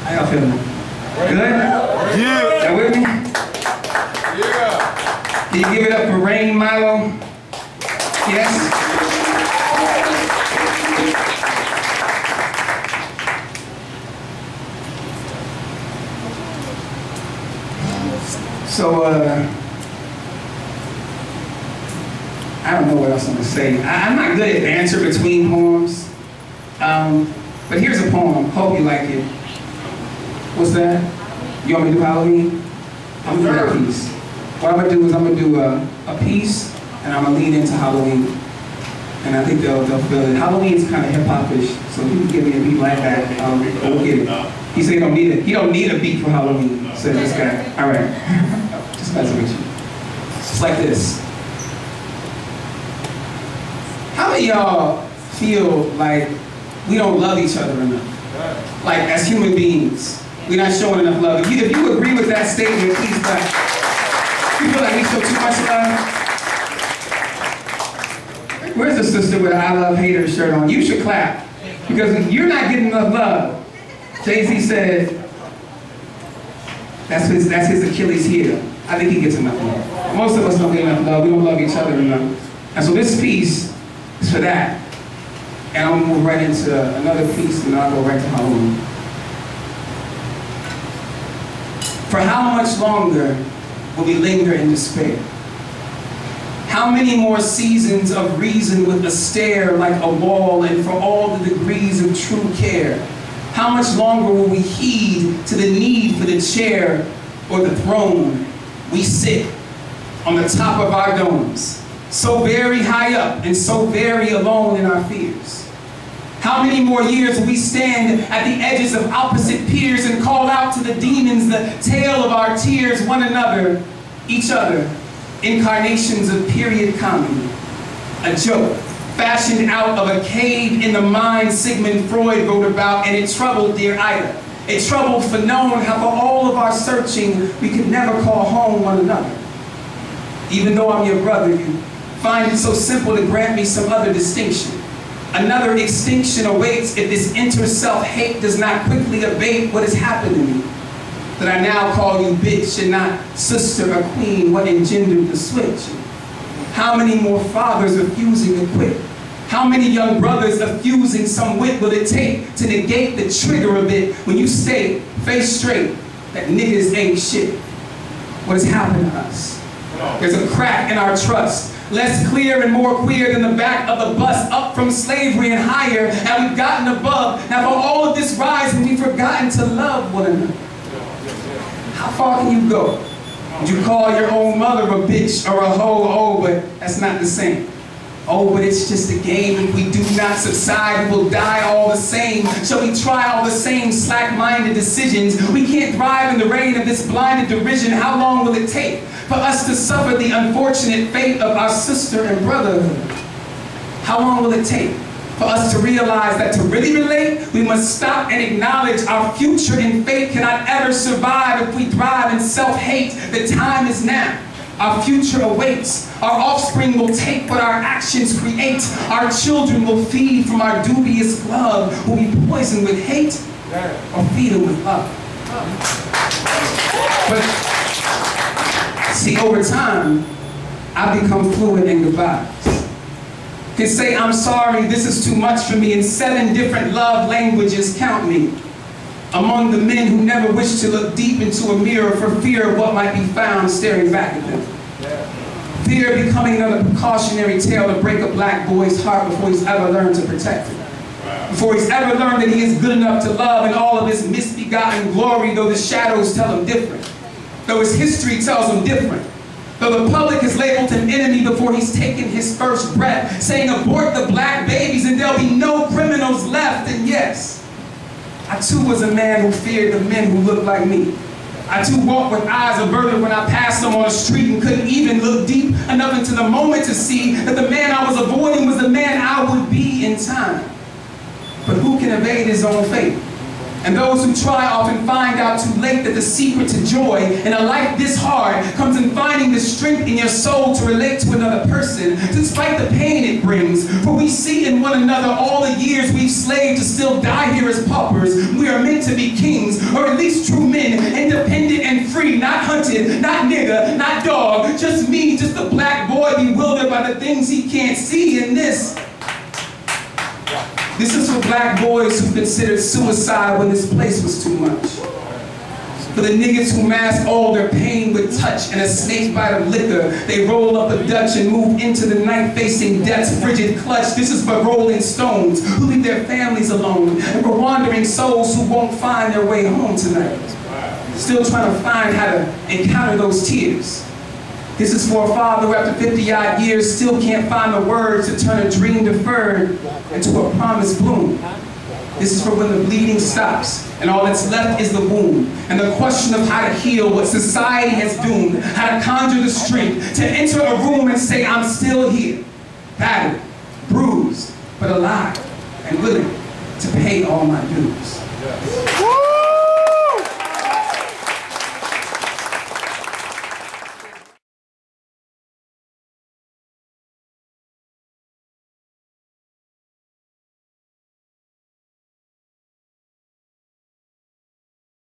How y'all feeling? Good? Yeah. Y'all with me? Yeah. Can you give it up for Rain Milo? Yes? So, I don't know what else I'm gonna say. I'm not good at banter between poems. But here's a poem. Hope you like it. What's that? You want me to do Halloween? I'm gonna do that piece. What I'm gonna do is I'm gonna do a piece, and I'm gonna lean into Halloween. And I think they'll feel it. Halloween's kind of hip-hop-ish, so if you can give me a beat like that, we'll get it. He said he don't need a beat for Halloween, said this guy. All right, just messing with you. It's like this. How many of y'all feel like we don't love each other enough? Like, as human beings, we're not showing enough love. If you agree with that statement, please clap. You feel like we show too much love? Where's the sister with an I Love Haters shirt on? You should clap, because you're not getting enough love. Jay-Z said, that's his Achilles heel. I think he gets enough love. Most of us don't get enough love. We don't love each other enough. And so this piece is for that. And I'm gonna move right into another piece, and then I'll go right to Halloween. For how much longer will we linger in despair? How many more seasons of reason with a stare like a wall, and for all the degrees of true care? How much longer will we heed to the need for the chair or the throne? We sit on the top of our domes, so very high up and so very alone in our fears. How many more years will we stand at the edges of opposite piers and call out to the demons the tale of our tears, one another, each other, incarnations of period comedy, a joke fashioned out of a cave in the mind Sigmund Freud wrote about, and it troubled dear Ida. It troubled for knowing how for all of our searching we could never call home one another. Even though I'm your brother, you find it so simple to grant me some other distinction. Another extinction awaits if this inter-self-hate does not quickly abate what has happened to me. That I now call you bitch and not sister or queen, what engendered the switch? How many more fathers refusing to quit? How many young brothers effusing some wit will it take to negate the trigger of it when you state, face straight, that niggas ain't shit? What has happened to us? There's a crack in our trust. Less clear and more queer than the back of the bus, up from slavery and higher, and we've gotten above. Now for all of this rising, we've forgotten to love one another. How far can you go? Would you call your own mother a bitch or a hoe? Oh, but that's not the same. Oh, but it's just a game. If we do not subside, we will die all the same. Shall we try all the same slack-minded decisions? We can't thrive in the reign of this blinded derision. How long will it take for us to suffer the unfortunate fate of our sister and brotherhood? How long will it take for us to realize that to really relate, we must stop and acknowledge our future and fate cannot ever survive if we thrive in self-hate? The time is now. Our future awaits. Our offspring will take what our actions create. Our children will feed from our dubious glove. Will we poison with hate or feed them with love? But see, over time, I become fluent in goodbyes. Can say, I'm sorry, this is too much for me in 7 different love languages, count me. Among the men who never wish to look deep into a mirror for fear of what might be found staring back at them. Fear becoming another precautionary tale to break a black boy's heart before he's ever learned to protect it. Before he's ever learned that he is good enough to love in all of his misbegotten glory, though the shadows tell him different. Though his history tells him different. Though the public has labeled him enemy before he's taken his first breath, saying abort the black babies and there'll be no criminals left. And yes, I too was a man who feared the men who looked like me. I too walked with eyes averted when I passed them on the street and couldn't even look deep enough into the moment to see that the man I was avoiding was the man I would be in time. But who can evade his own fate? And those who try often find out too late that the secret to joy in a life this hard comes in finding the strength in your soul to relate to another person, despite the pain it brings. For we see in one another all the years we've slaved to still die here as paupers. We are meant to be kings, or anointed, not nigga, not dog, just me, just a black boy bewildered by the things he can't see in this. This is for black boys who considered suicide when this place was too much. For the niggas who mask all their pain with touch and a snake bite of liquor. They roll up a Dutch and move into the night facing death's frigid clutch. This is for rolling stones who leave their families alone. And for wandering souls who won't find their way home tonight. Still trying to find how to encounter those tears. This is for a father who after 50-odd years still can't find the words to turn a dream deferred into a promised bloom. This is for when the bleeding stops and all that's left is the wound. And the question of how to heal what society has doomed. How to conjure the strength to enter a room and say, I'm still here. Battered, bruised, but alive and willing to pay all my dues.